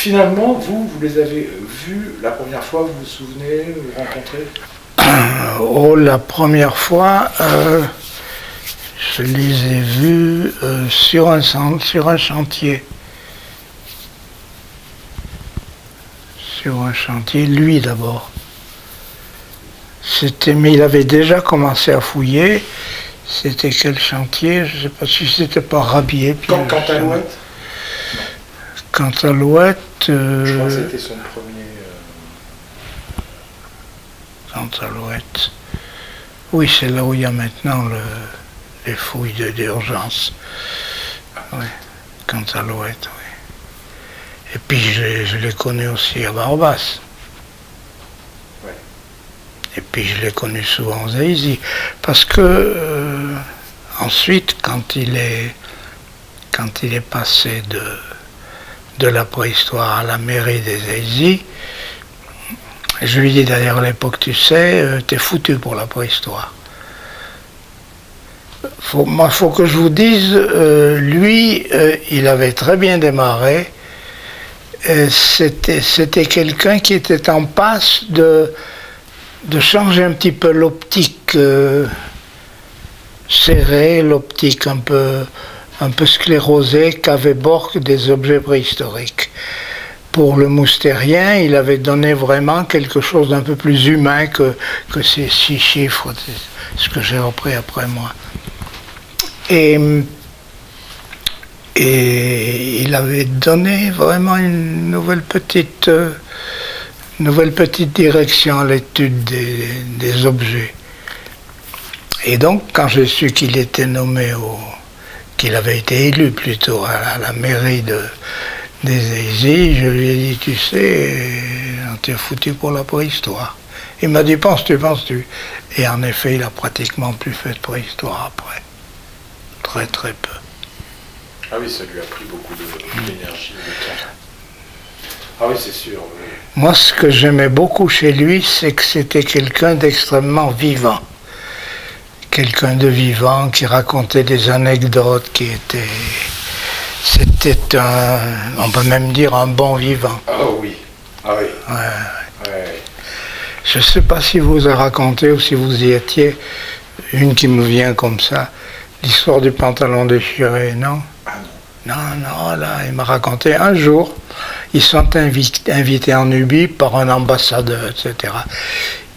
finalement, vous les avez vus la première fois, vous vous souvenez, vous rencontrez? Oh, la première fois, je les ai vus sur un chantier. Sur un chantier, lui d'abord. Mais il avait déjà commencé à fouiller. C'était quel chantier? Je ne sais pas si c'était pas Rabier. Cantalouette? Cantalouette. Je crois que c'était son premier. Cantalouette. Oui, c'est là où il y a maintenant les fouilles d'urgence. Oui, Cantalouette, oui. Et puis je l'ai connu aussi à Barbas. Ouais. Et puis je l'ai connu souvent aux Aïsy. Parce que ensuite, quand il est passé de la préhistoire à la mairie des Aïsy, je lui dis d'ailleurs à l'époque, tu sais, t'es foutu pour la préhistoire. Faut que je vous dise, lui, il avait très bien démarré. C'était quelqu'un qui était en passe de changer un petit peu l'optique serrée, l'optique un peu sclérosée qu'avait Borck des objets préhistoriques. Pour le moustérien, il avait donné vraiment quelque chose d'un peu plus humain que ces 6 chiffres, ce que j'ai repris après moi. Et il avait donné vraiment une nouvelle petite direction à l'étude des objets. Et donc, quand j'ai su qu'il était nommé qu'il avait été élu plutôt à la mairie des Aïsy, je lui ai dit, tu sais, t'es foutu pour la préhistoire. Il m'a dit, penses-tu? Et en effet, il a pratiquement plus fait de préhistoire après. Très très peu. Ah oui, ça lui a pris beaucoup d'énergie, de temps. Ah oui, c'est sûr. Oui. Moi, ce que j'aimais beaucoup chez lui, c'est que c'était quelqu'un d'extrêmement vivant. Quelqu'un de vivant qui racontait des anecdotes qui étaient... C'était on peut même dire un bon vivant. Ah oui, ah oui. Ouais. Je ne sais pas si vous a raconté ou si vous y étiez, une qui me vient comme ça, l'histoire du pantalon déchiré, non? Ah non. Non, là, il m'a raconté un jour, ils sont invités en Nubie par un ambassadeur, etc.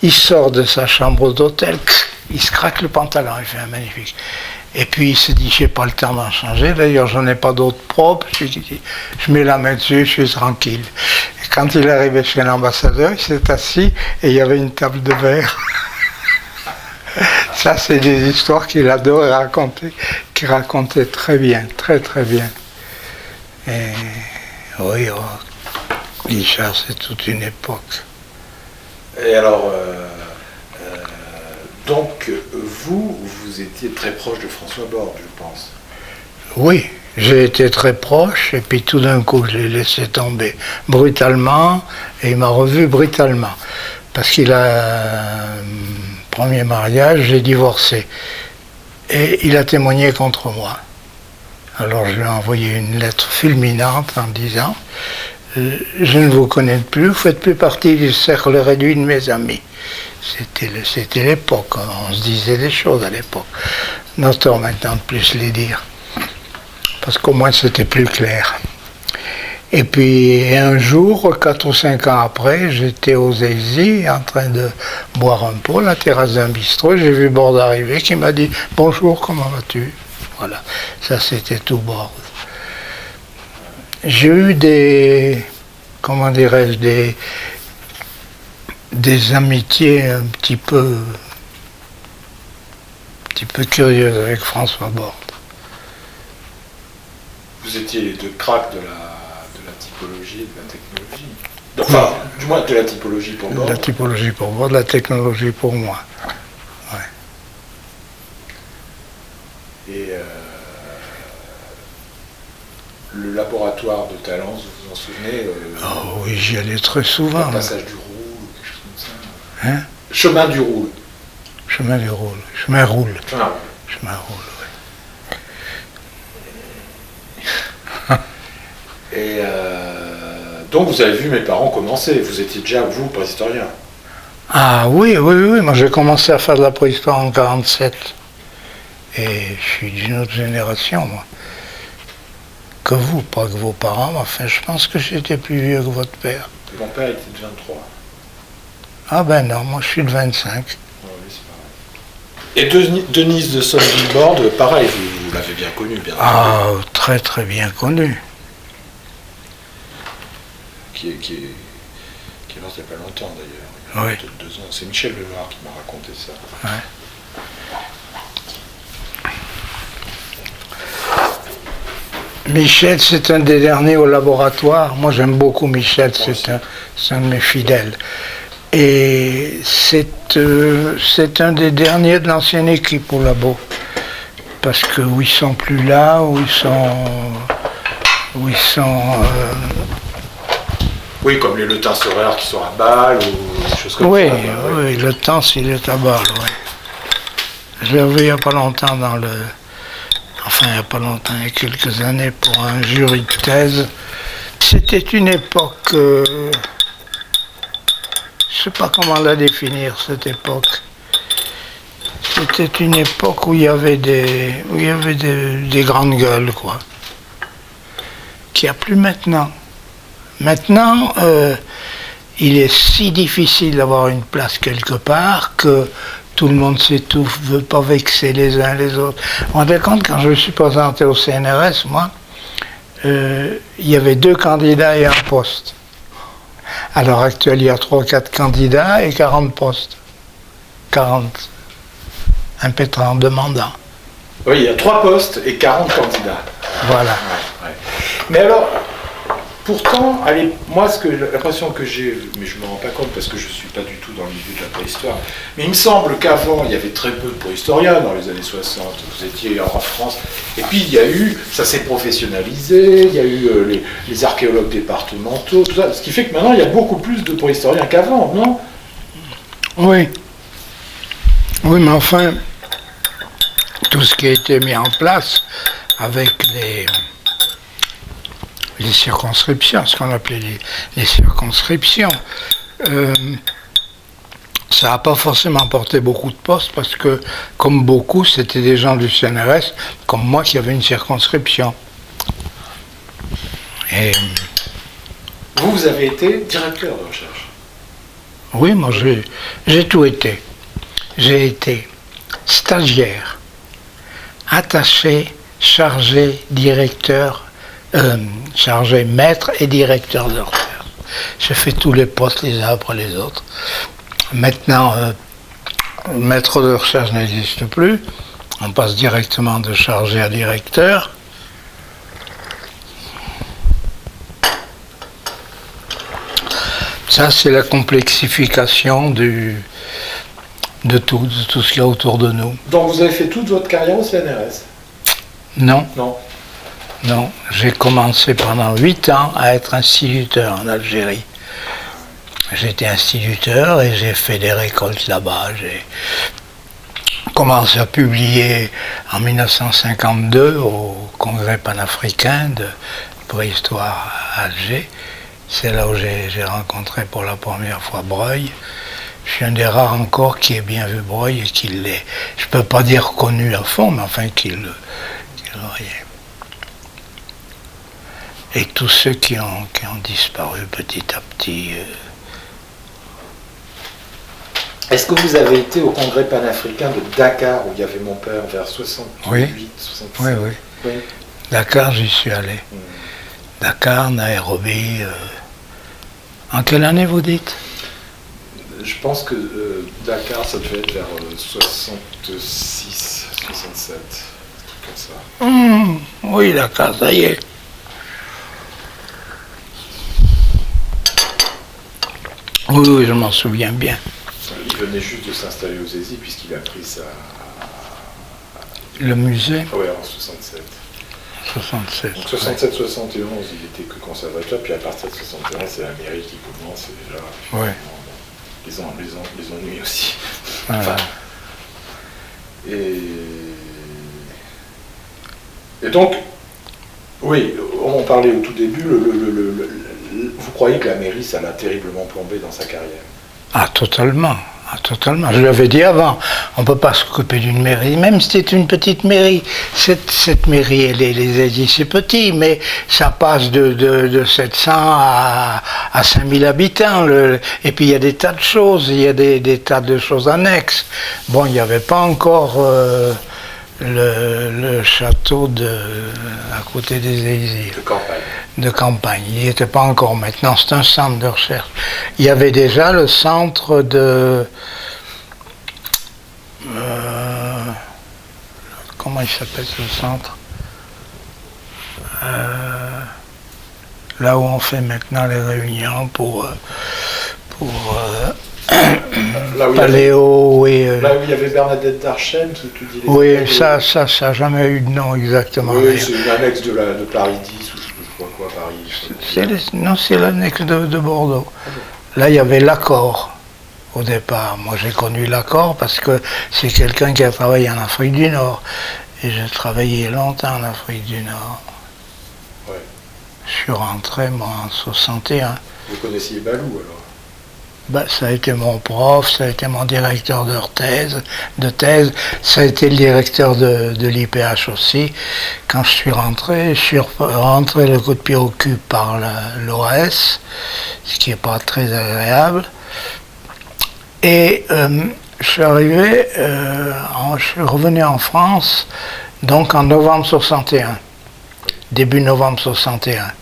Il sort de sa chambre d'hôtel, il se craque le pantalon, il fait un magnifique. Et puis il se dit, j'ai pas le temps d'en changer, d'ailleurs j'en ai pas d'autres propres, je mets la main dessus, je suis tranquille. Et quand il est arrivé chez l'ambassadeur, il s'est assis et il y avait une table de verre. Ça, c'est des histoires qu'il adorait raconter, qu'il racontait très bien, très très bien. Et oui, Guichard, c'est toute une époque. Et alors, donc, vous étiez très proche de François Bordes, je pense. Oui, j'ai été très proche, et puis tout d'un coup, je l'ai laissé tomber brutalement, et il m'a revu brutalement. Parce qu'il a un premier mariage, j'ai divorcé. Et il a témoigné contre moi. Alors je lui ai envoyé une lettre fulminante en disant « Je ne vous connais plus, vous ne faites plus partie du cercle réduit de mes amis. » C'était l'époque, on se disait des choses à l'époque. Notre tort maintenant de plus les dire, parce qu'au moins c'était plus clair. Et puis un jour, 4 ou 5 ans après, j'étais aux Aïsy en train de boire un pot à la terrasse d'un bistrot, j'ai vu Bordes arriver qui m'a dit « Bonjour, comment vas-tu » Voilà, ça c'était tout Bordes. J'ai eu des amitiés un petit peu curieuses avec François Bordes. Vous étiez les deux cracks de la typologie et de la technologie. Enfin, du moins de la typologie pour Bordes. La typologie pour Bordes, la technologie pour moi. Ouais. Et le laboratoire de Talence, vous vous en souvenez Oh oui, j'y allais très souvent. Le passage du Roule, ou quelque chose comme ça. Hein? Chemin du Roule. Chemin du Roule. Chemin Roule. Ah. Chemin Roule, oui. Et Donc vous avez vu mes parents commencer, vous étiez déjà, vous, préhistorien. Ah oui, moi j'ai commencé à faire de la préhistoire en 47. Et je suis d'une autre génération, moi. Que vous, pas que vos parents, mais enfin je pense que j'étais plus vieux que votre père. Mon père était de 23. Ah ben non, moi je suis de 25. Ouais, oui, c'est pareil. Et Denise de Sonville-Borde, pareil, vous l'avez bien connue, bien entendu. Ah, très très bien connu. Qui est morte il n'y a pas longtemps d'ailleurs. Oui. Peut-être 2 ans. C'est Michel Lenoir qui m'a raconté ça. Ouais. Michel, c'est un des derniers au laboratoire. Moi, j'aime beaucoup Michel, c'est un de mes fidèles. Et c'est un des derniers de l'ancienne équipe au labo. Parce que où ils sont plus là, où ils sont Oui, comme les Letin Sorère qui sont à Bâle ou des choses comme oui, ça. oui, le temps, il est à Bâle, oui. Je l'ai revu il n'y a pas longtemps il n'y a pas longtemps, il y a quelques années, pour un jury de thèse. C'était une époque, je ne sais pas comment la définir, cette époque. C'était une époque où il y avait des grandes gueules, quoi. Qu'il n'y a plus maintenant. Maintenant, il est si difficile d'avoir une place quelque part que tout le monde s'étouffe, ne veut pas vexer les uns les autres. Vous vous rendez compte, quand je me suis présenté au CNRS, moi, il y avait 2 candidats et un poste. À l'heure actuelle, il y a 3 ou 4 candidats et 40 postes. 40 impétrants demandants. Oui, il y a 3 postes et 40 candidats. Voilà. Ouais. Mais alors, pourtant, allez, moi, l'impression que j'ai, mais je ne me rends pas compte parce que je ne suis pas du tout dans le milieu de la préhistoire, mais il me semble qu'avant, il y avait très peu de préhistoriens dans les années 60. Vous étiez en France. Et puis, il y a eu, ça s'est professionnalisé, il y a eu les archéologues départementaux, tout ça. Ce qui fait que maintenant, il y a beaucoup plus de préhistoriens qu'avant, non? Oui. Oui, mais enfin, tout ce qui a été mis en place avec les circonscriptions, ce qu'on appelait les circonscriptions, ça n'a pas forcément apporté beaucoup de postes parce que, comme beaucoup, c'était des gens du CNRS, comme moi, qui avaient une circonscription. Et Vous avez été directeur de recherche. oui, moi, j'ai tout été. J'ai été stagiaire, attaché, chargé, directeur, chargé maître et directeur de recherche. J'ai fait tous les postes les uns après les autres. Maintenant, maître de recherche n'existe plus. On passe directement de chargé à directeur. Ça, c'est la complexification de tout ce qu'il y a autour de nous. Donc vous avez fait toute votre carrière au CNRS? Non. Non. Non, j'ai commencé pendant 8 ans à être instituteur en Algérie. J'étais instituteur et j'ai fait des récoltes là-bas. J'ai commencé à publier en 1952 au Congrès panafricain de préhistoire à Alger. C'est là où j'ai rencontré pour la première fois Breuil. Je suis un des rares encore qui ait bien vu Breuil et qui l'ait, je ne peux pas dire connu à fond, mais enfin qu'il le voyait. Et tous ceux qui ont disparu petit à petit. Est-ce que vous avez été au congrès panafricain de Dakar, où il y avait mon père, vers 68, 67? Oui. Dakar, j'y suis allé. Dakar, Nairobi. En quelle année vous dites? Je pense que Dakar, ça devait être vers 66, 67, comme ça. Oui, Dakar, ça y est. Oui, je m'en souviens bien. Il venait juste de s'installer aux Aisies puisqu'il a pris sa... Le musée? Oui, en 67. 67. Donc 67-71, il était que conservateur, puis à partir de 71, c'est la mairie qui commence, et déjà... Oui. Les ennuis aussi. Voilà. Enfin, et donc, oui, on parlait au tout début, vous croyez que la mairie, ça l'a terriblement plombé dans sa carrière? Ah, totalement. Ah, totalement. Je l'avais dit avant, on ne peut pas s'occuper d'une mairie, même si c'est une petite mairie. Cette mairie, elle est dit c'est petit, mais ça passe de 700 à 5000 habitants. Et puis il y a des tas de choses, il y a des tas de choses annexes. Bon, il n'y avait pas encore le château à côté des Églises. De campagne. Il n'y était pas encore. Maintenant, c'est un centre de recherche. Il y avait déjà le centre de... comment il s'appelle ce centre? Là où on fait maintenant les réunions pour Paléo, oui. Là où il y avait Bernadette Darchen qui étudie les... Oui, ça n'a jamais eu de nom exactement. Oui, c'est une annexe de Paris 10 ou je sais pas quoi, Paris. Non, c'est l'annexe de Bordeaux. Là, il y avait l'accord au départ. Moi, j'ai connu l'accord parce que c'est quelqu'un qui a travaillé en Afrique du Nord. Et j'ai travaillé longtemps en Afrique du Nord. Ouais. Je suis rentré, moi, en 61. Vous connaissiez Balou, alors? Ben, ça a été mon prof, ça a été mon directeur de thèse, ça a été le directeur de l'IPH aussi. Quand je suis rentré le coup de pied au cul par l'OS, ce qui n'est pas très agréable. Et je suis revenu en France, donc en novembre 61, début novembre 61.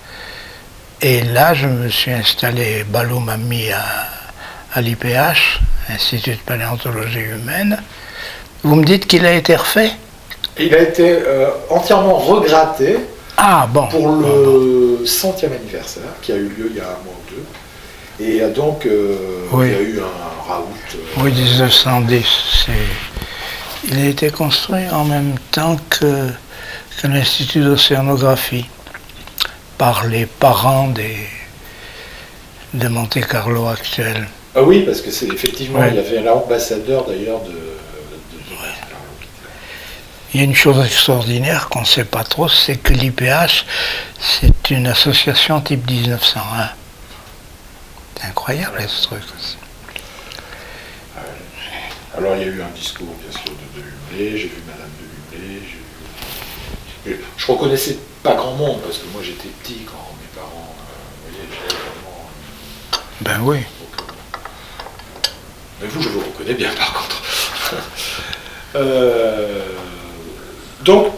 Et là, je me suis installé, Balou m'a mis à l'IPH, Institut de paléontologie humaine. Vous me dites qu'il a été refait? Il a été entièrement regratté pour le 100e anniversaire qui a eu lieu il y a un mois ou deux. Et donc, oui. Il y a eu un raout. Oui, 1910. Il a été construit en même temps que l'Institut d'océanographie par les parents de Monte Carlo actuel. Ah oui, parce que c'est effectivement, il y avait l'ambassadeur d'ailleurs de Il y a une chose extraordinaire qu'on ne sait pas trop, c'est que l'IPH, c'est une association type 1901. C'est incroyable ce truc aussi. Alors il y a eu un discours bien sûr de Hublé, j'ai vu Madame de Hublé, je reconnaissais pas grand monde parce que moi j'étais petit quand mes parents, vous voyez, j'étais vraiment... Ben oui. Mais vous, je vous reconnais bien par contre. Donc,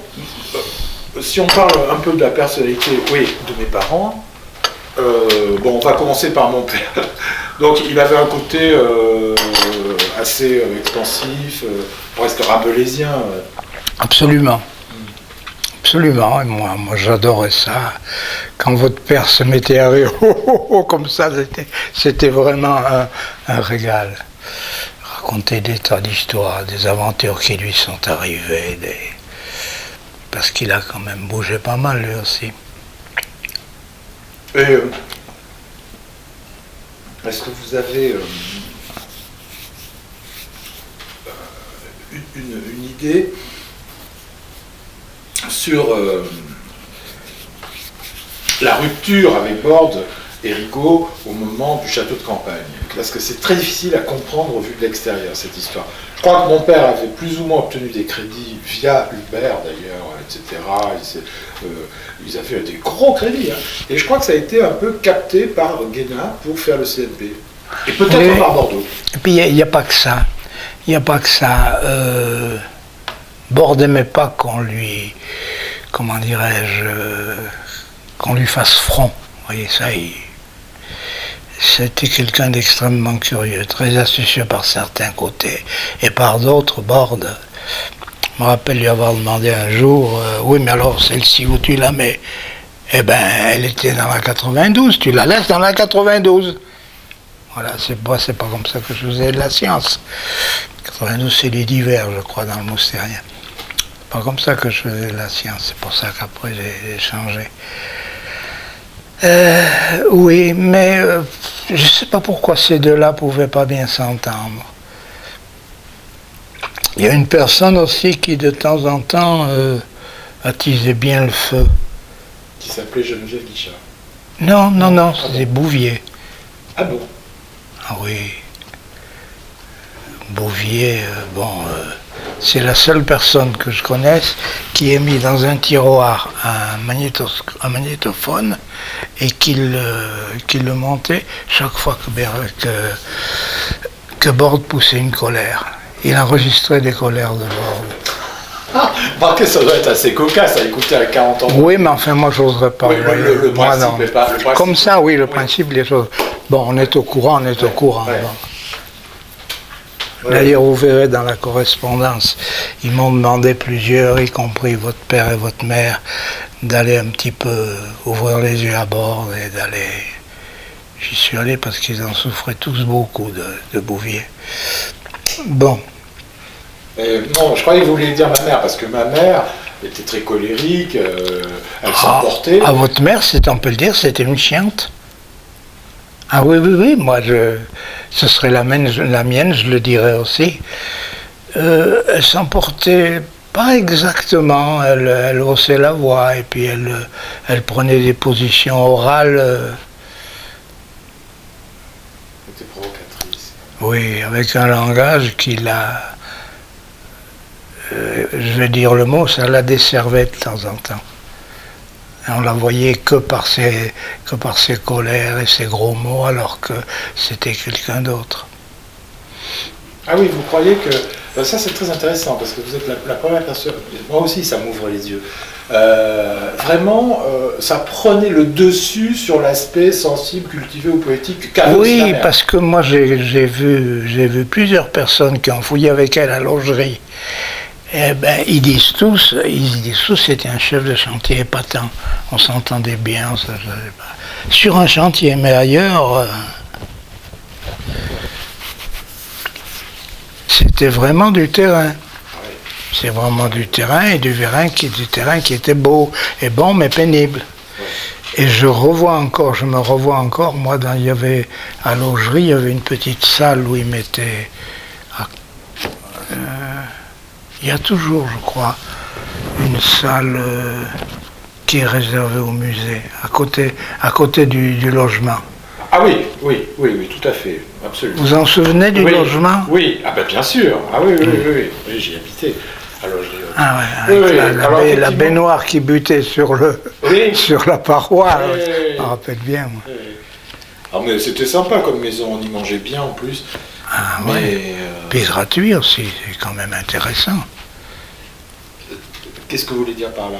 si on parle un peu de la personnalité, oui, de mes parents, bon, on va commencer par mon père. Donc, il avait un côté assez expansif, presque rabelaisien. Absolument. Absolument. Et moi j'adorais ça. Quand votre père se mettait à rire comme ça, c'était vraiment un régal. Raconter des tas d'histoires, des aventures qui lui sont arrivées, parce qu'il a quand même bougé pas mal lui aussi. Et est-ce que vous avez une idée sur la rupture avec Borde et Rigaud au moment du château de campagne? Parce que c'est très difficile à comprendre au vu de l'extérieur, cette histoire. Je crois que mon père avait plus ou moins obtenu des crédits via Hubert d'ailleurs, etc. Ils avaient des gros crédits. Hein. Et je crois que ça a été un peu capté par Guénin pour faire le CNP. Et peut-être par Bordeaux. Et puis il n'y a pas que ça. Il n'y a pas que ça. Borde n'aimait pas qu'on lui, comment dirais-je, qu'on lui fasse front. Vous voyez ça, c'était quelqu'un d'extrêmement curieux, très astucieux par certains côtés, et par d'autres, Borde. Je me rappelle lui avoir demandé un jour, oui mais alors celle-ci où tu la mets? Eh ben elle était dans la 92, tu la laisses dans la 92. Voilà, c'est pas comme ça que je faisais de la science. 92 c'est les divers, je crois, dans le Moustérien. Pas comme ça que je faisais de la science, c'est pour ça qu'après j'ai changé. Oui, mais je ne sais pas pourquoi ces deux-là ne pouvaient pas bien s'entendre. Il y a une personne aussi qui de temps en temps attisait bien le feu. Qui s'appelait Geneviève Guichard. Non, non, non, c'était Bouvier. Ah bon? Ah oui. Bouvier, c'est la seule personne que je connaisse qui ait mis dans un tiroir un magnétophone et qu'il le montait chaque fois que Borde poussait une colère. Il enregistrait des colères de Borde. Ah, remarquez, ça doit être assez cocasse à écouter à 40 ans. Oui, mais enfin, moi, j'oserais pas. Oui, le Moi, principe non. n'est pas... le principe- Comme ça, oui, le Oui. principe, les choses. Bon, on est au courant, Ouais. Bon. Ouais. D'ailleurs, vous verrez dans la correspondance, ils m'ont demandé plusieurs, y compris votre père et votre mère, d'aller un petit peu ouvrir les yeux à bord et d'aller... J'y suis allé parce qu'ils en souffraient tous beaucoup de Bouvier. Bon, Non, je croyais que vous vouliez dire ma mère, parce que ma mère était très colérique, elle s'emportait. à votre mère, on peut le dire, c'était une chiante. Ah oui, oui, oui, moi, ce serait la mienne, je le dirais aussi. Elle s'emportait pas exactement, elle haussait la voix et puis elle prenait des positions orales, C'était provocatrice. oui, avec un langage qui la... je vais dire le mot, ça la desservait de temps en temps. Et on la voyait que par ses colères et ses gros mots, alors que c'était quelqu'un d'autre. Ah oui, vous croyez que... ça c'est très intéressant, parce que vous êtes la première personne... Moi aussi, ça m'ouvre les yeux. Vraiment, ça prenait le dessus sur l'aspect sensible, cultivé ou poétique qu'avait aussi la Oui, mère. parce que moi j'ai vu plusieurs personnes qui ont fouillé avec elle à Laugerie. Eh ben, ils disent tous, c'était un chef de chantier épatant. On s'entendait bien, sur un chantier, mais ailleurs, c'était vraiment du terrain. C'est vraiment du terrain et du terrain qui était beau et bon, mais pénible. Et je me revois encore, moi, il y avait, à Laugerie, il y avait une petite salle où ils mettaient, il y a toujours, je crois, une salle qui est réservée au musée, à côté du logement. Ah oui, oui, oui, oui, tout à fait, absolument. Vous en souvenez du Oui, logement? Oui, ah ben bien sûr, ah oui, oui, oui, oui, oui, j'y habitais. Alors, Ah ouais, Oui, avec oui, la alors, effectivement- baignoire qui butait sur Oui. sur la paroi, Oui, oui, oui. je me rappelle bien, moi. Ah mais c'était sympa comme maison, on y mangeait bien en plus. Ah Mais ouais. Puis gratuit aussi, c'est quand même intéressant. qu'est-ce que vous voulez dire par là?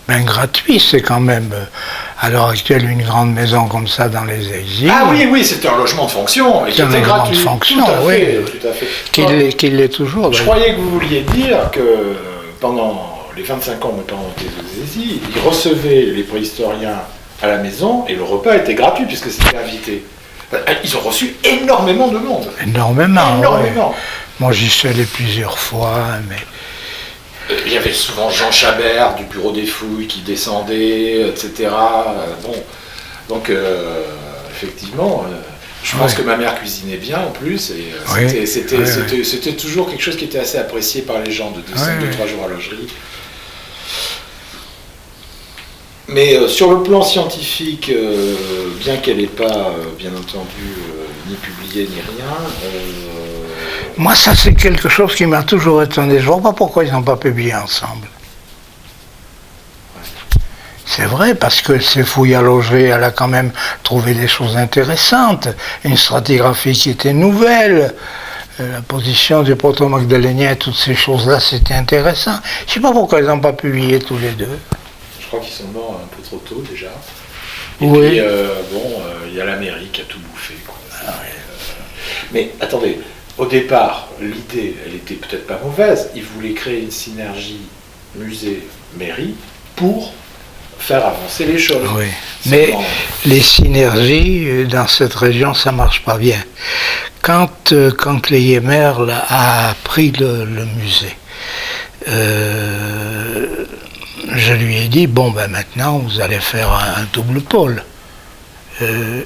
Ben gratuit, c'est quand même, à l'heure actuelle, une grande maison comme ça dans les exils. Ah oui, oui, c'était un logement de fonction et qui C'est un était logement gratuit. de fonction, tout à oui. fait, tout à fait. Qu'il l'est toujours. Je d'ailleurs. croyais que vous vouliez dire que pendant les 25 ans, mes parents étaient aux exils, ils recevaient les préhistoriens à la maison et le repas était gratuit puisque c'était invité. Ils ont reçu énormément de monde. Énormément. Énormément. Ouais. Moi, j'y suis allé plusieurs fois, mais Il y avait souvent Jean Chabert du bureau des fouilles qui descendait, etc. Bon, donc effectivement, je pense Ouais. que ma mère cuisinait bien en plus, et Oui. c'était toujours quelque chose qui était assez apprécié par les gens de descendre Oui, 2-3 jours à Laugerie. Mais sur le plan scientifique, bien qu'elle n'ait pas, bien entendu, ni publié ni rien, moi, ça, c'est quelque chose qui m'a toujours étonné. Je ne vois pas pourquoi ils n'ont pas publié ensemble. C'est vrai, parce que ces fouilles à Laugerie, elle a quand même trouvé des choses intéressantes. Une stratigraphie qui était nouvelle, la position du proto-magdalénien, toutes ces choses-là, c'était intéressant. Je ne sais pas pourquoi ils n'ont pas publié tous les deux. je crois qu'ils sont morts un peu trop tôt déjà. Et Oui. puis, il y a la mairie qui a tout bouffé, quoi. Mais attendez, au départ, l'idée, elle était peut-être pas mauvaise. Ils voulaient créer une synergie musée-mairie pour faire avancer les choses. Oui. Mais Seulement, les synergies, dans cette région, ça ne marche pas bien. Quand Leyemerle a pris le musée, je lui ai dit, bon, ben maintenant, vous allez faire un double pôle.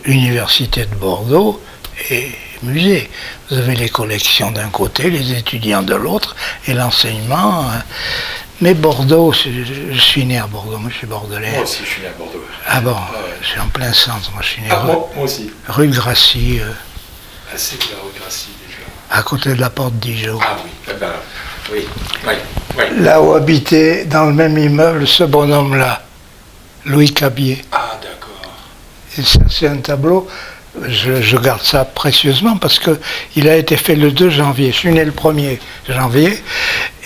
Université de Bordeaux et musée. Vous avez les collections d'un côté, les étudiants de l'autre, et l'enseignement. Mais Bordeaux, je suis né à Bordeaux, moi je suis bordelais. Moi aussi, je suis né à Bordeaux. Ah bon, je suis en plein centre, moi je suis né moi aussi. rue de Gracie, C'est de la rue Gracie déjà. à côté de la porte d'Igeau. Ah oui, eh ben, oui. Là où habitait, dans le même immeuble, ce bonhomme-là, Louis Cabier. Ah d'accord. Et ça, c'est un tableau, je garde ça précieusement parce qu'il a été fait le 2 janvier. Je suis né le 1er janvier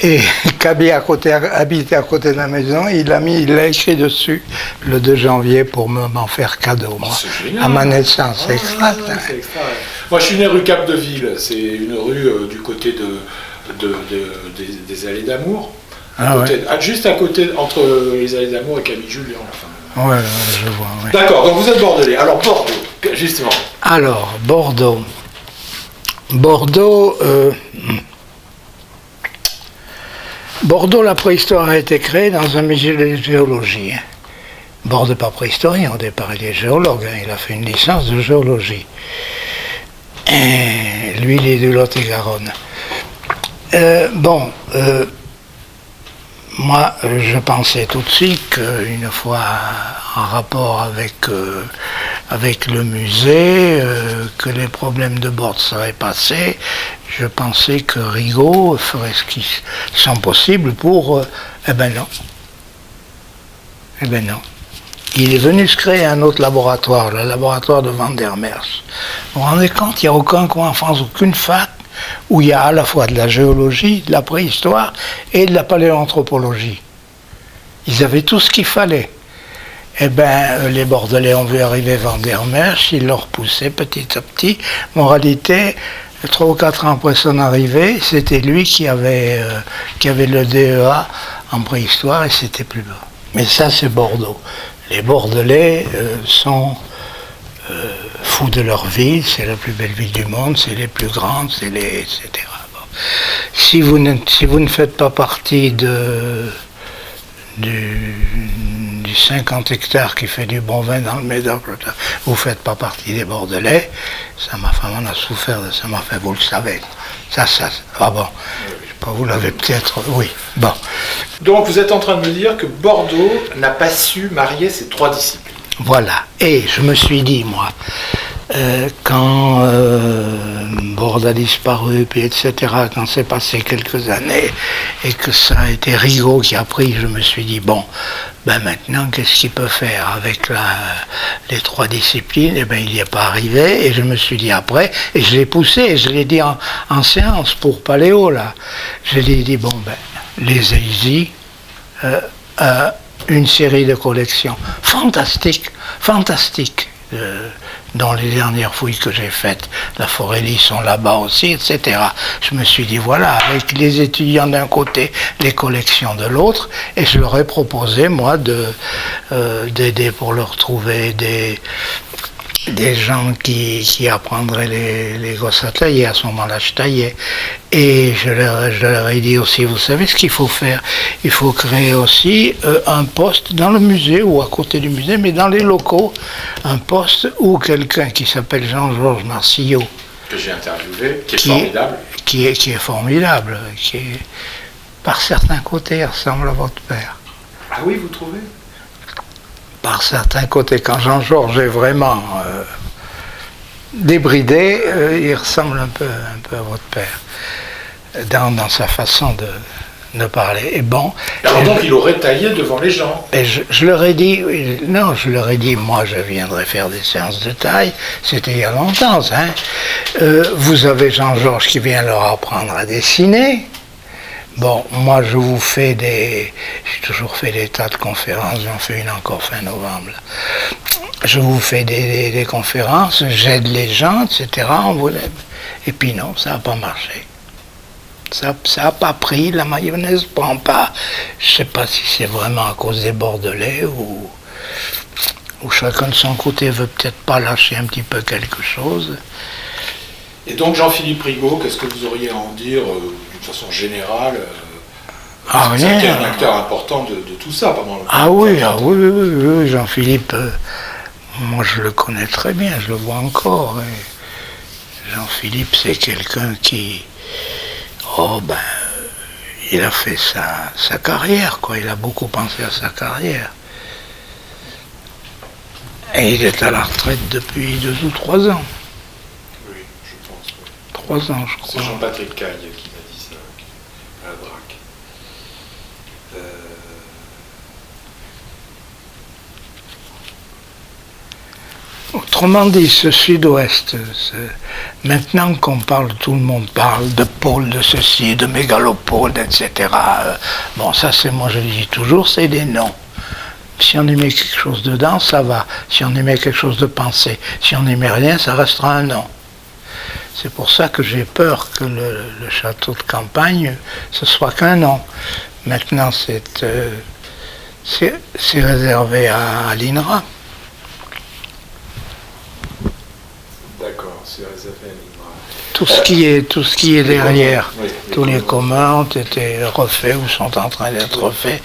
et Cabier habitait à côté de la maison. Il l'a écrit dessus le 2 janvier pour m'en faire cadeau, moi, à ma naissance. C'est extra. C'est extra. Moi, je suis né rue Cap-de-Ville. C'est une rue du côté des Allées d'Amour. Juste à côté, entre les Allées d'Amour et Camille Julien. Ouais, je vois. Ouais. D'accord, donc vous êtes bordelais. Alors Bordeaux, justement. Alors, Bordeaux. Bordeaux, la préhistoire a été créée dans un musée de géologie. Bordeaux n'est pas préhistorien, au départ, il est géologue. Il a fait une licence de géologie. Et lui, il est de Lot-et-Garonne. Moi, je pensais tout de suite qu'une fois en rapport avec le musée, que les problèmes de bord seraient passés, je pensais que Rigaud ferait ce qui sont possible pour... Eh ben non. Il est venu se créer un autre laboratoire, le laboratoire de Van der Merch. Vous vous rendez compte, il n'y a aucun coin en France, aucune fac, où il y a à la fois de la géologie, de la préhistoire et de la paléoanthropologie. Ils avaient tout ce qu'il fallait. Eh bien, les Bordelais ont vu arriver Van der Merch, ils l'ont repoussé petit à petit. Moralité, 3 ou 4 ans après son arrivée, c'était lui qui avait le DEA en préhistoire et c'était plus bas. Mais ça, c'est Bordeaux. Les Bordelais sont fous de leur ville, c'est la plus belle ville du monde, c'est les plus grandes, etc. Bon. Si vous ne faites pas partie du 50 hectares qui fait du bon vin dans le Médoc, vous ne faites pas partie des Bordelais, ça m'a fait, on a souffert de ça, m'a fait, vous le savez. Vous l'avez peut-être, oui. Bon. Donc vous êtes en train de me dire que Bordeaux n'a pas su marier ces 3 disciplines. Voilà. Et je me suis dit, moi, quand Bordeaux a disparu, puis etc., quand c'est passé quelques années, et que ça a été Rigaud qui a pris, je me suis dit, bon, maintenant, qu'est-ce qu'il peut faire avec les 3 disciplines? Eh bien, il n'y est pas arrivé, et je me suis dit après, et je l'ai poussé, et je l'ai dit en séance pour Paléo, là. Je lui ai dit, les EISI, une série de collections fantastiques, dans les dernières fouilles que j'ai faites. La Forélie sont là-bas aussi, etc. Je me suis dit, voilà, avec les étudiants d'un côté, les collections de l'autre, et je leur ai proposé, moi, d'aider pour leur trouver des gens qui apprendraient les gosses à tailler. À ce moment-là, je taillais. Et je leur ai dit aussi, vous savez ce qu'il faut faire? Il faut créer aussi un poste dans le musée ou à côté du musée, mais dans les locaux, un poste où quelqu'un qui s'appelle Jean-Georges Marcillot, que j'ai interviewé, qui est formidable, qui par certains côtés ressemble à votre père. Ah oui, vous trouvez? Par certains côtés, quand Jean-Georges est vraiment débridé, il ressemble un peu à votre père, dans sa façon de parler. Et bon. Alors donc il aurait taillé devant les gens. Et je leur ai dit, moi je viendrai faire des séances de taille, c'était il y a longtemps, hein. Vous avez Jean-Georges qui vient leur apprendre à dessiner. Bon, moi j'ai toujours fait des tas de conférences, j'en fais une encore fin novembre. Je vous fais des conférences, j'aide les gens, etc. Et puis non, ça n'a pas marché. Ça n'a pas pris, la mayonnaise ne prend pas. Je ne sais pas si c'est vraiment à cause des Bordelais ou chacun de son côté veut peut-être pas lâcher un petit peu quelque chose. Et donc Jean-Philippe Rigaud, qu'est-ce que vous auriez à en dire d'une façon générale? C'était un acteur important de tout ça pendant le oui, Jean-Philippe, moi je le connais très bien, je le vois encore. Jean-Philippe, c'est quelqu'un qui, il a fait sa carrière, quoi. Il a beaucoup pensé à sa carrière. Et il est à la retraite depuis 2 ou 3 ans. Oui, je pense. Oui. 3 ans, je crois. C'est Jean-Patrick Caille qui m'a dit ça, à la DRAC. Autrement dit, ce sud-ouest, maintenant qu'on parle, tout le monde parle de pôle, de ceci, de mégalopole, etc. Bon, ça c'est, moi je le dis toujours, c'est des noms. Si on y met quelque chose dedans, ça va. Si on y met quelque chose de pensé, si on n'y met rien, ça restera un nom. C'est pour ça que j'ai peur que le château de campagne, ce soit qu'un nom. Maintenant, c'est réservé à l'INRA. D'accord, c'est réservé à l'INRA. Tout ce qui est derrière, oui, tous les communs ont été refaits ou sont en train d'être refaits.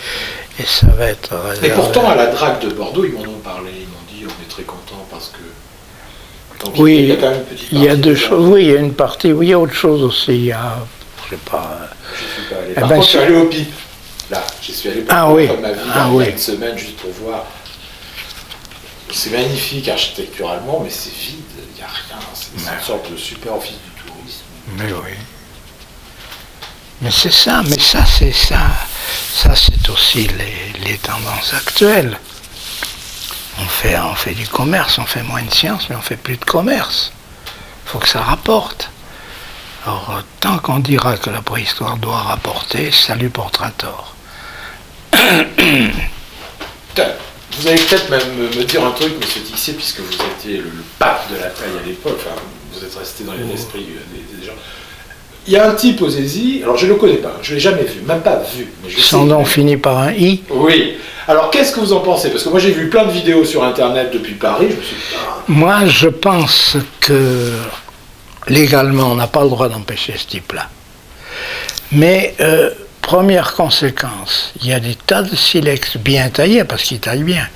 Et ça va être réservé. Et pourtant, à la DRAC de Bordeaux, ils m'en ont parlé. Ils m'ont dit on est très contents parce que. Donc, oui, il y a quand même une petite partie. Il y a 2 choses. Oui, il y a une partie. Oui, il y a autre chose aussi. Il y a. Je sais pas. Je ne suis pas allé. Par contre, je suis allé au PIP. Là, j'y suis allé pour ma vie il y a une semaine juste pour voir. C'est magnifique architecturalement, mais c'est vide. Il n'y a rien. C'est une sorte de super office du tourisme. Mais oui. Mais c'est ça. Mais ça, c'est ça. Ça, c'est aussi les tendances actuelles. On fait du commerce, on fait moins de science, mais on fait plus de commerce. Il faut que ça rapporte. Alors, tant qu'on dira que la préhistoire doit rapporter, ça lui portera tort. Vous allez peut-être même me dire un truc, monsieur Tixier, puisque vous étiez le pape de la taille à l'époque, enfin, vous êtes resté dans les esprits des gens. Il y a un type aux Aisies, alors je ne le connais pas, je ne l'ai jamais vu, même pas vu. Mais son nom finit par un I. Oui. Alors qu'est-ce que vous en pensez? Parce que moi j'ai vu plein de vidéos sur Internet depuis Paris, je me suis dit... Moi je pense que légalement on n'a pas le droit d'empêcher ce type-là. Mais première conséquence, il y a des tas de silex bien taillés, parce qu'ils taillent bien,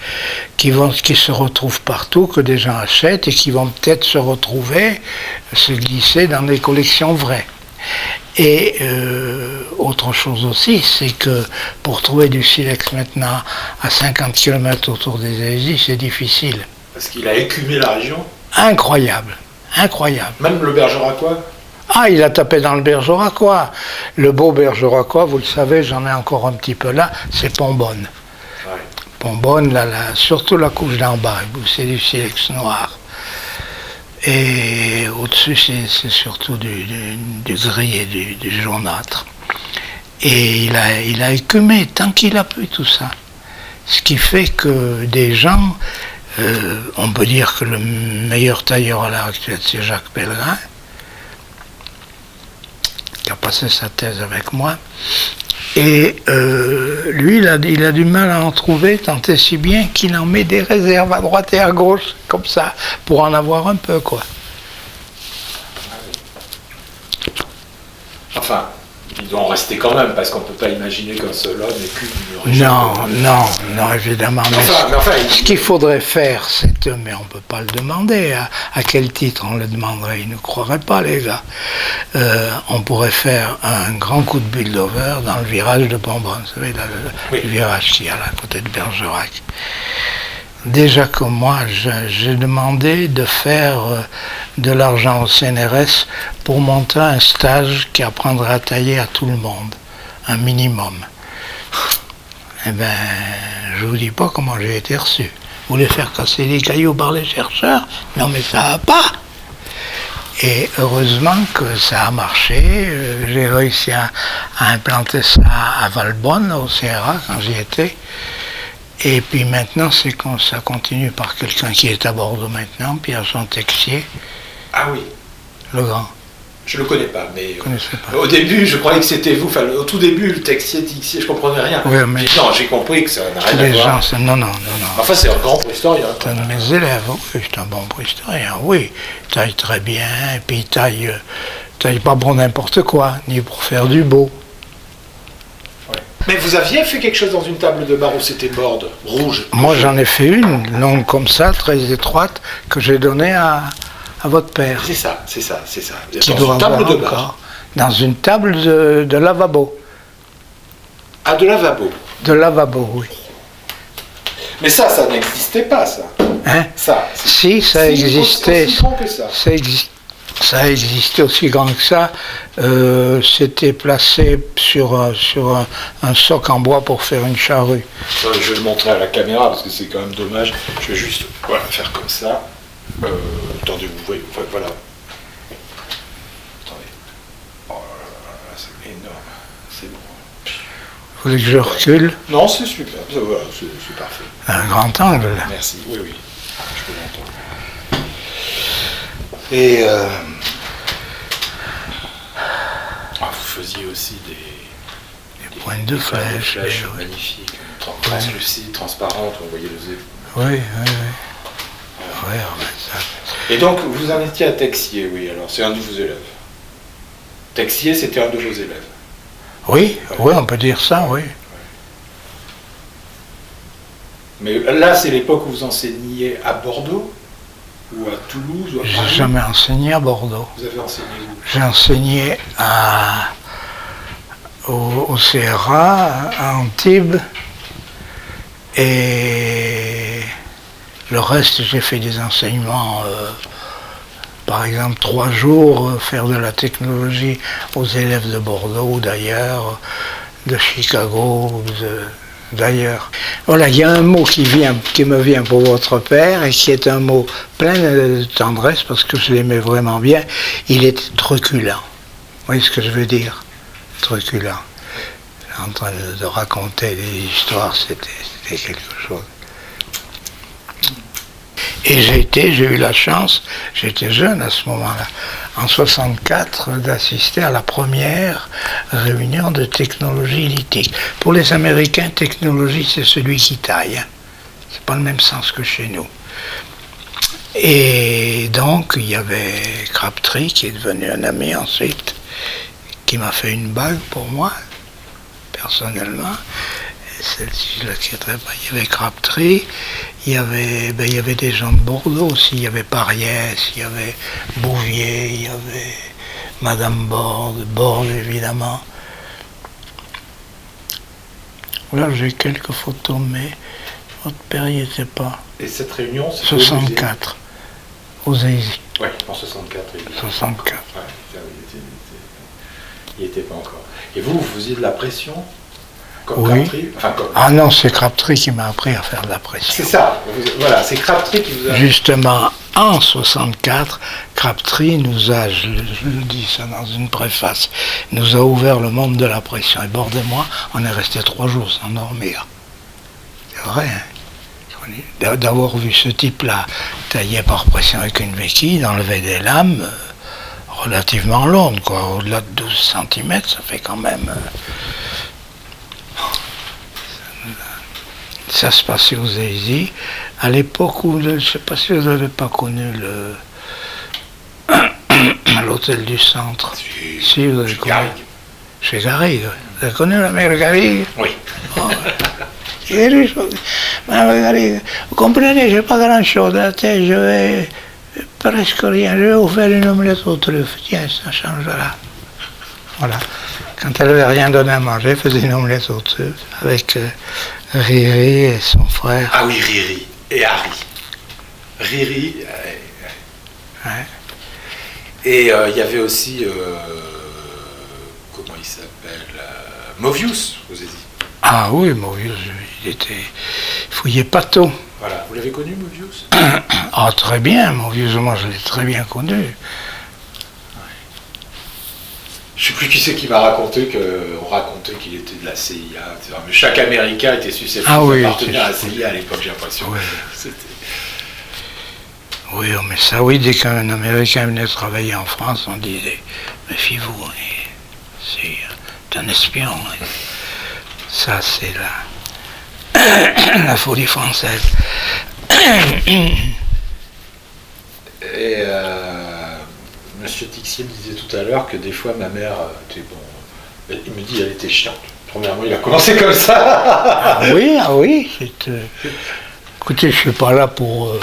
qui se retrouvent partout, que des gens achètent et qui vont peut-être se retrouver, se glisser dans des collections vraies. Et autre chose aussi, c'est que pour trouver du silex maintenant à 50 km autour des Aisies, c'est difficile. Parce qu'il a écumé la région? Incroyable, incroyable. Même le Bergeracois? Ah, il a tapé dans le Bergeracois. Le beau Bergeracois, vous le savez, j'en ai encore un petit peu là, c'est Pombonne. Ouais. Pombonne, surtout la couche d'en bas, c'est du silex noir. Et au-dessus, c'est surtout du gris et du jaunâtre. Et il a écumé tant qu'il a plu tout ça. Ce qui fait que des gens, on peut dire que le meilleur tailleur à l'heure actuelle, c'est Jacques Pellegrin, qui a passé sa thèse avec moi. Et lui, il a du mal à en trouver, tant et si bien qu'il en met des réserves à droite et à gauche, comme ça, pour en avoir un peu, quoi. Enfin, ils doivent en rester quand même, parce qu'on ne peut pas imaginer qu'un seul homme ait qu'une région. Non, évidemment. Mais ce qu'il faudrait faire, c'est, mais on ne peut pas le demander, à quel titre on le demanderait, ils ne croiraient pas, les gars. On pourrait faire un grand coup de bulldozer dans le virage de Pombonne, vous savez, le virage qu'il y a là, à côté de Bergerac. Déjà que moi, j'ai demandé de faire de l'argent au CNRS pour monter un stage qui apprendrait à tailler à tout le monde, un minimum. Eh bien, je vous dis pas comment j'ai été reçu. Vous voulez faire casser les cailloux par les chercheurs? Non mais ça va pas. Et heureusement que ça a marché. J'ai réussi à implanter ça à Valbonne, au CRA, quand j'y étais. Et puis maintenant, c'est quand ça continue par quelqu'un qui est à Bordeaux maintenant, Pierre Jean Texier. Ah oui. Le grand. Je ne le connais pas, mais pas. Au début, je croyais que c'était vous. Enfin, au tout début, le Texier, je comprenais rien. Oui, mais non, j'ai compris que ça n'a rien à voir. Non. Enfin, c'est un grand préhistorien. C'est un de mes élèves, oui, c'est un bon préhistorien, oui. Il taille très bien, et puis il taille pas pour n'importe quoi, ni pour faire du beau. Mais vous aviez fait quelque chose dans une table de bar où c'était borde, rouge? Moi j'en ai fait une, longue comme ça, très étroite, que j'ai donnée à votre père. C'est ça. Qui doit avoir encore. Dans une table de lavabo. Ah, de lavabo. De lavabo, oui. Mais ça n'existait pas, ça. Hein? Ça. Si, ça existait. Aussi grand que ça. Ça existait aussi grand que ça. C'était placé sur un soc en bois pour faire une charrue. Je vais le montrer à la caméra parce que c'est quand même dommage. Je vais juste faire comme ça. Attendez, vous voyez. Voilà. Attendez. Oh là là, c'est énorme. C'est bon. Vous voulez que je recule? Non, c'est super. Voilà, c'est parfait. Un grand angle. Merci. Oui, oui. Je peux l'entendre. Et vous faisiez aussi des pointes de flèche. Magnifiques, translucides, transparentes, on voyait les œufs. Oui. Et donc, vous en étiez à Texier, oui, alors c'est un de vos élèves. Texier, c'était un de vos élèves. Oui, on peut dire ça, oui. Mais là, c'est l'époque où vous enseigniez à Bordeaux, ou à Toulouse, ou à Paris? J'ai jamais enseigné à Bordeaux. Vous avez enseigné où? J'ai enseigné au CRA, à Antibes, et le reste, j'ai fait des enseignements, par exemple 3 jours, faire de la technologie aux élèves de Bordeaux ou d'ailleurs, de Chicago, d'ailleurs. Voilà, il y a un mot qui me vient pour votre père et qui est un mot plein de tendresse parce que je l'aimais vraiment bien. Il était truculent. Vous voyez ce que je veux dire? Truculent. En train de raconter des histoires, c'était quelque chose. Et j'ai eu la chance, j'étais jeune à ce moment-là, en 64, d'assister à la première réunion de technologie lithique. Pour les Américains, technologie, c'est celui qui taille. Hein. C'est pas le même sens que chez nous. Et donc, il y avait Crabtree, qui est devenu un ami ensuite, qui m'a fait une bague pour moi, personnellement. Celle-ci, je ne la quitterai pas. Il y avait Crabtree, il y avait des gens de Bordeaux aussi, il y avait Pariès, il y avait Bouvier, il y avait Madame Bordes évidemment. Là, j'ai quelques photos, mais votre père n'y était pas. Et cette réunion, c'est 64, aux Aisy. Oui, en 64. Oui. 64. Ouais, il n'y était pas encore. Et vous faisiez de la pression? Comme oui. Crabtree, enfin, comme... Ah non, c'est Crabtree qui m'a appris à faire de la pression. C'est ça, voilà, c'est Crabtree qui vous a... Justement, en 64, Crabtree nous a, je le dis ça dans une préface, nous a ouvert le monde de la pression. Et bord de moi, on est resté 3 jours sans dormir. C'est vrai, hein? D'avoir vu ce type-là tailler par pression avec une béquille, d'enlever des lames relativement longues, quoi, au-delà de 12 cm, ça fait quand même... Ça se passait aux Aisy, à l'époque où, je ne sais pas si vous n'avez pas connu l'hôtel du centre. Si, vous avez connu. Chez Garrigue. Vous avez connu la mère Garrigue? Oui. Oh. Madame Garrigue, vous comprenez, j'ai pas grand-chose à la tête, je vais presque rien, je vais vous faire une omelette aux truffes. Tiens, ça changera. Voilà. Quand elle n'avait rien donné à manger, elle faisait une omelette aux truffes avec Riri et son frère. Ah oui, Riri et Harry. Riri. Ouais. Et il y avait aussi, comment il s'appelle, Movius, vous avez dit. Ah oui, Movius, il fouillait Pato. Voilà, vous l'avez connu, Movius? Ah très bien, Movius, moi je l'ai très bien connu. Je ne sais plus qui c'est qui m'a raconté qu'il était de la CIA, etc. Mais chaque Américain était susceptible d'appartenir à la CIA à l'époque, j'ai l'impression. Oui. Oui, mais ça, oui, dès qu'un Américain venait travailler en France, on disait, méfiez-vous, c'est un espion. Ça, c'est la folie française. Et Monsieur Tixier me disait tout à l'heure que des fois ma mère était bon. Il me dit elle était chiante. Premièrement, il a commencé comme ça. Ah oui. Écoutez, je suis pas là pour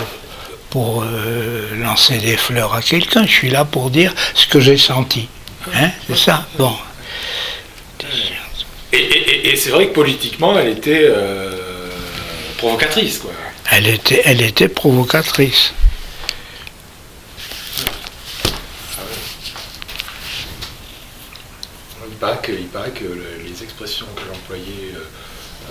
lancer des fleurs à quelqu'un. Je suis là pour dire ce que j'ai senti. Hein, c'est ça. Bon. Et c'est vrai que politiquement, elle était provocatrice, quoi. Elle était provocatrice. Il paraît que les expressions qu'elle employait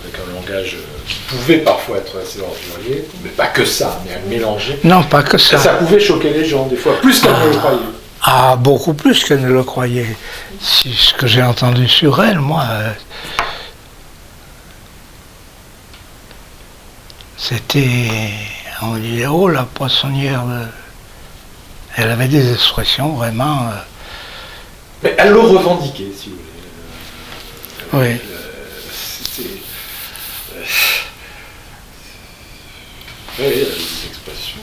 avec un langage qui pouvait parfois être assez ordurier, mais pas que ça, mais elle mélangeait. Non, pas que ça. Ça pouvait choquer les gens, des fois, plus qu'elle ne le croyait. Ah, beaucoup plus qu'elle ne le croyait. C'est ce que j'ai entendu sur elle, moi. C'était, on disait, oh, la poissonnière. Elle avait des expressions vraiment. Mais elle le revendiquait, si vous voulez. Oui. C'était. Oui, elle avait des expressions.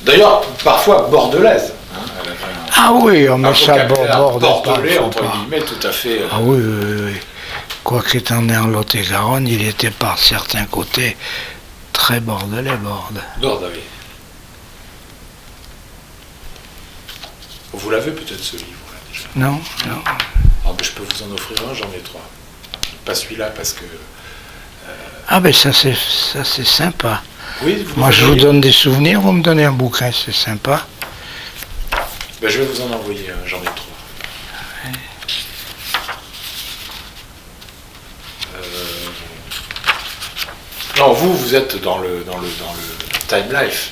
D'ailleurs, parfois bordelaises. Hein, elle avait Ah oui, on met ça bordelais, entre guillemets, tout à fait. Ah oui, oui, oui. Quoique étant né en Lot-et-Garonne, il était par certains côtés très bordelais, Borde. Borde, oui. Vous l'avez peut-être ce livre là déjà. Non, non. Ah, ben, je peux vous en offrir un, j'en ai 3. Pas celui-là parce que. Ah ben ça c'est sympa. Oui, moi je vous donne des souvenirs, vous me donnez un bouquin, c'est sympa. Ben, je vais vous en envoyer un, j'en ai 3. Ouais. Non, vous êtes dans le Time Life.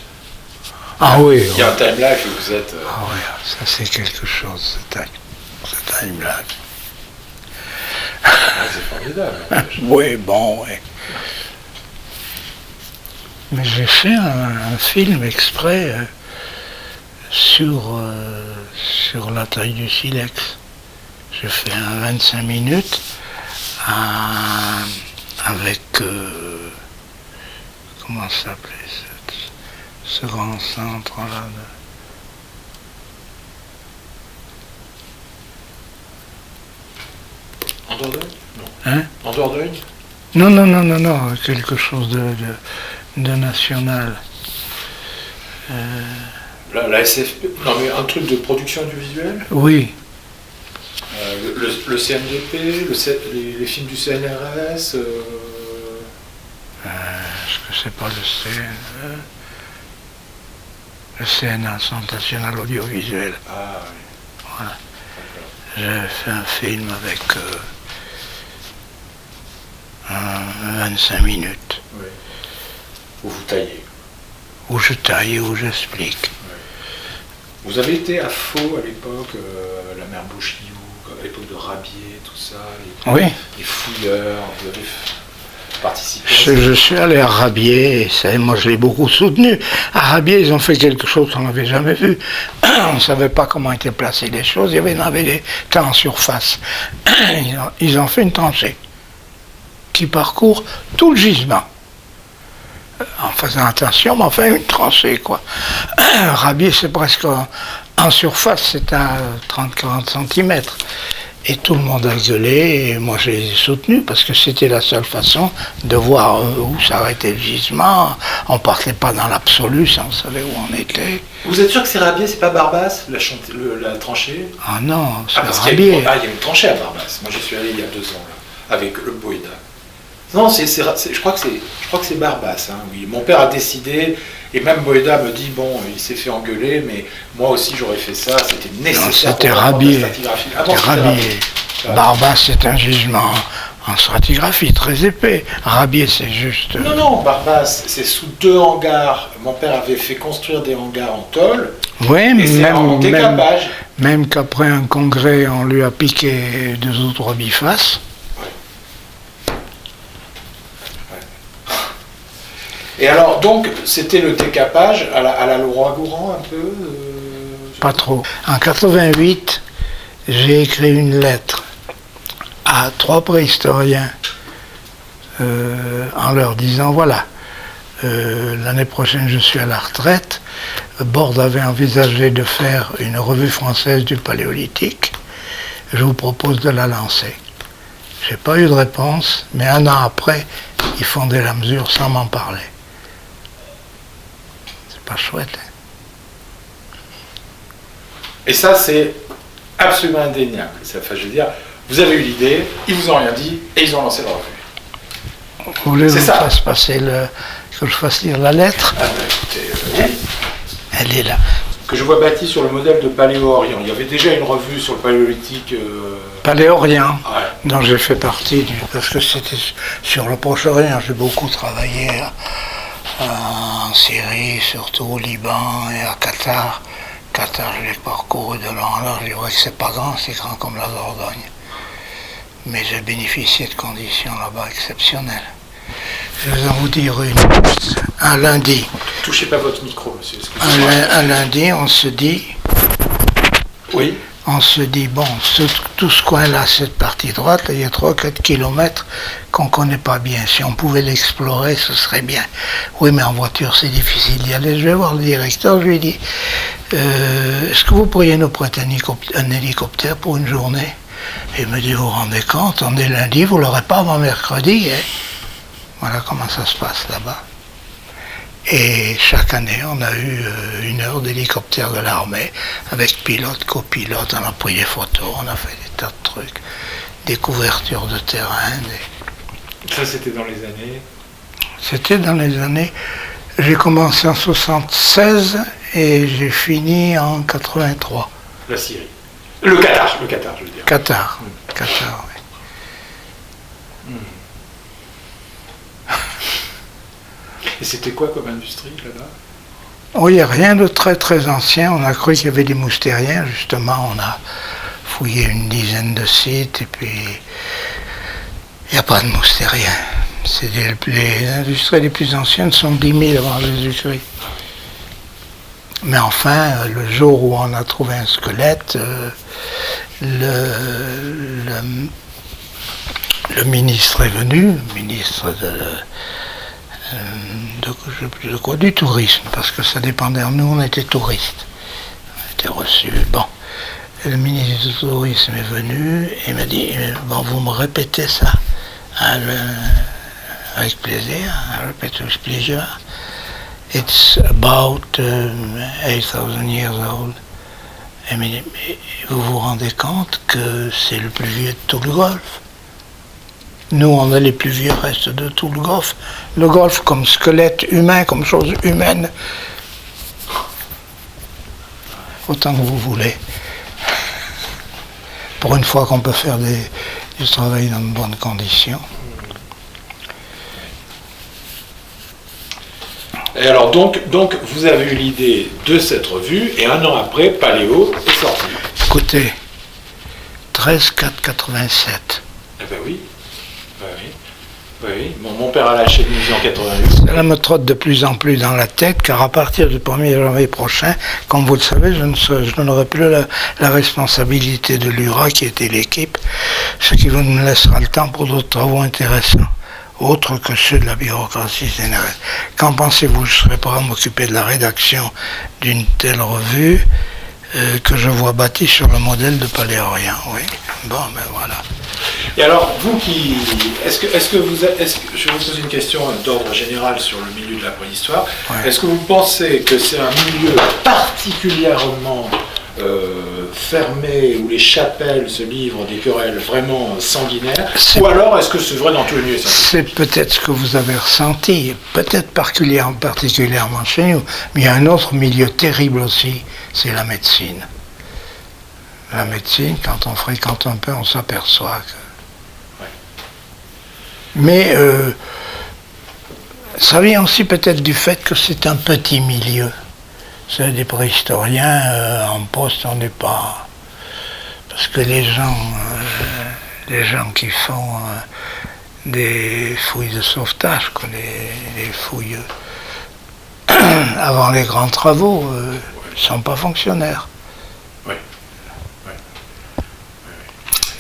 Ah oui. Il y a un Time Life où vous êtes. Ah oui, ça c'est quelque chose, ce Time Life. Ah, c'est formidable. Oui, bon, oui. Mais j'ai fait un film exprès sur la taille du silex. J'ai fait un 25 minutes avec comment ça s'appelait ce grand centre là En Dordogne? Non. Hein? En Dordogne? Non, quelque chose de national. La SFP? Non, mais un truc de production audiovisuelle? Oui. Le CNDP, les films du CNRS? Est-ce que c'est pas le CNA, Centre National Audiovisuel. Ah oui. Voilà. J'ai fait un film avec 25 minutes. Oui. Où vous taillez. Où je taille, où j'explique. Oui. Vous avez été à Faux à l'époque, la mer Bouchillou, à l'époque de Rabier, tout ça, les fouilleurs, vous avez participé à ça? Je suis allé à Rabier, et ça, moi je l'ai beaucoup soutenu. À Rabier, ils ont fait quelque chose qu'on n'avait jamais vu. On ne savait pas comment étaient placées les choses, il y en avait des temps en surface. Ils ont fait une tranchée qui parcourt tout le gisement. En faisant attention, mais enfin une tranchée, quoi. Rabier, c'est presque en surface, c'est à 30-40 cm. Et tout le monde a gueulé, et moi je les ai soutenus, parce que c'était la seule façon de voir où s'arrêtait le gisement. On ne partait pas dans l'absolu, ça, on savait où on était. Vous êtes sûr que c'est Rabier, c'est pas Barbas, la tranchée? Ah non, c'est Rabier. Rabier. Il y a une tranchée à Barbas. Moi j'y suis allé il y a 2 ans, là, avec le Boïda. Non, je crois que c'est Barbas, hein, oui. Mon père a décidé, et même Boïda me dit, bon, il s'est fait engueuler, mais moi aussi j'aurais fait ça, c'était nécessaire. Non, c'était Rabier. C'était Rabier. Barbas, c'est un gisement en stratigraphie très épais. Rabier, c'est juste... Non, Barbas, c'est sous 2 hangars. Mon père avait fait construire des hangars en tôle. Oui, mais même qu'après un congrès, on lui a piqué 2 ou 3 bifaces. Et alors, donc, c'était le décapage à la Leroy-Gourand, un peu Pas trop. En 88, j'ai écrit une lettre à 3 préhistoriens en leur disant, voilà, l'année prochaine je suis à la retraite. Borde avait envisagé de faire une revue française du Paléolithique. Je vous propose de la lancer. J'ai pas eu de réponse, mais 1 an après, ils fondaient la mesure sans m'en parler. Pas chouette. Hein. Et ça, c'est absolument indéniable. Enfin, je veux dire, Vous avez eu l'idée, ils vous ont rien dit, et ils ont lancé la revue. Vous voulez que C'est je ça. fasse passer que je fasse lire la lettre? Ah bah écoutez, oui. Elle est là. Que je vois bâti sur le modèle de Paléo-Orient. Il y avait déjà une revue sur le paléolithique. Paléorient, Ouais. dont j'ai fait partie, parce que c'était sur le Proche-Orient. J'ai beaucoup travaillé en Syrie, surtout au Liban et à Qatar. Qatar, je l'ai parcouru de long en large. Je vois que c'est pas grand, c'est grand comme la Dordogne. Mais j'ai bénéficié de conditions là-bas exceptionnelles. Je vais vous dire un lundi. Touchez pas votre micro, monsieur. Excusez-moi. Un lundi, on se dit, Oui. bon, tout ce coin-là, cette partie droite, là, il y a 3-4 kilomètres qu'on ne connaît pas bien. Si on pouvait l'explorer, ce serait bien. Oui, mais en voiture, c'est difficile d'y aller. Je vais voir le directeur, je lui dis, est-ce que vous pourriez nous prêter un hélicoptère pour une journée? Et il me dit, vous vous rendez compte, on est lundi, vous ne l'aurez pas avant mercredi. Hein? Voilà comment ça se passe là-bas. Et chaque année, on a eu 1 heure d'hélicoptère de l'armée, avec pilote, copilote, on a pris des photos, on a fait des tas de trucs, des couvertures de terrain. Ça, c'était dans les années. C'était dans les années... J'ai commencé en 76 et j'ai fini en 83. La Syrie. Le Qatar, je veux dire. Qatar, oui. Et c'était quoi comme industrie là-bas? Oh, il n'y a rien de très très ancien. On a cru qu'il y avait des moustériens. Justement, on a fouillé une dizaine de sites et puis il n'y a pas de moustériens. Les industries les plus anciennes sont 10 000 avant Jésus-Christ. Mais enfin, le jour où on a trouvé un squelette, le ministre est venu, le ministre du tourisme, parce que ça dépendait de nous, on était touristes. On était reçus. Bon. Et le ministre du tourisme est venu et m'a dit, bon, vous me répétez ça. Hein, avec plaisir, I repeat with pleasure. It's about 8,000 years old. Et mais vous vous rendez compte que c'est le plus vieux de tout le Golfe? Nous, on a les plus vieux restes de tout le Golfe. Le Golfe comme squelette humain, comme chose humaine. Autant que vous voulez. Pour une fois qu'on peut faire du travail dans de bonnes conditions. Et alors donc vous avez eu l'idée de cette revue et 1 an après, Paléo est sorti. Écoutez, 13/4/87. Eh ben oui. Oui. Mon père a lâché le musée en 88. Cela me trotte de plus en plus dans la tête, car à partir du 1er janvier prochain, comme vous le savez, je n'aurai plus la responsabilité de l'URA qui était l'équipe, ce qui me laissera le temps pour d'autres travaux intéressants, autres que ceux de la bureaucratie générale. Qu'en pensez-vous? Je serai prêt à m'occuper de la rédaction d'une telle revue que je vois bâtie sur le modèle de Paléorient. Oui, bon, ben voilà. Et alors, vous qui... je vais vous poser une question d'ordre général sur le milieu de la préhistoire. Ouais. Est-ce que vous pensez que c'est un milieu particulièrement fermé, où les chapelles se livrent des querelles vraiment sanguinaires, ou alors est-ce que c'est vrai dans tous les milieux? C'est peut-être ce que vous avez ressenti, peut-être particulièrement chez nous, mais il y a un autre milieu terrible aussi, c'est la médecine. La médecine, quand on fréquente un peu, on s'aperçoit que... Ouais. Mais ça vient aussi peut-être du fait que c'est un petit milieu. C'est des préhistoriens en poste, on n'est pas... Parce que les gens qui font des fouilles de sauvetage, les fouilles avant les grands travaux, ne sont pas fonctionnaires.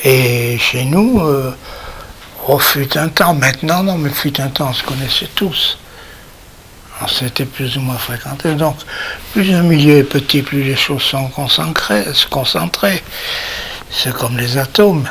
Et chez nous, fut un temps, maintenant non, mais fut un temps, on se connaissait tous. On s'était plus ou moins fréquentés. Donc, plus un milieu est petit, plus les choses sont concentrées. C'est comme les atomes.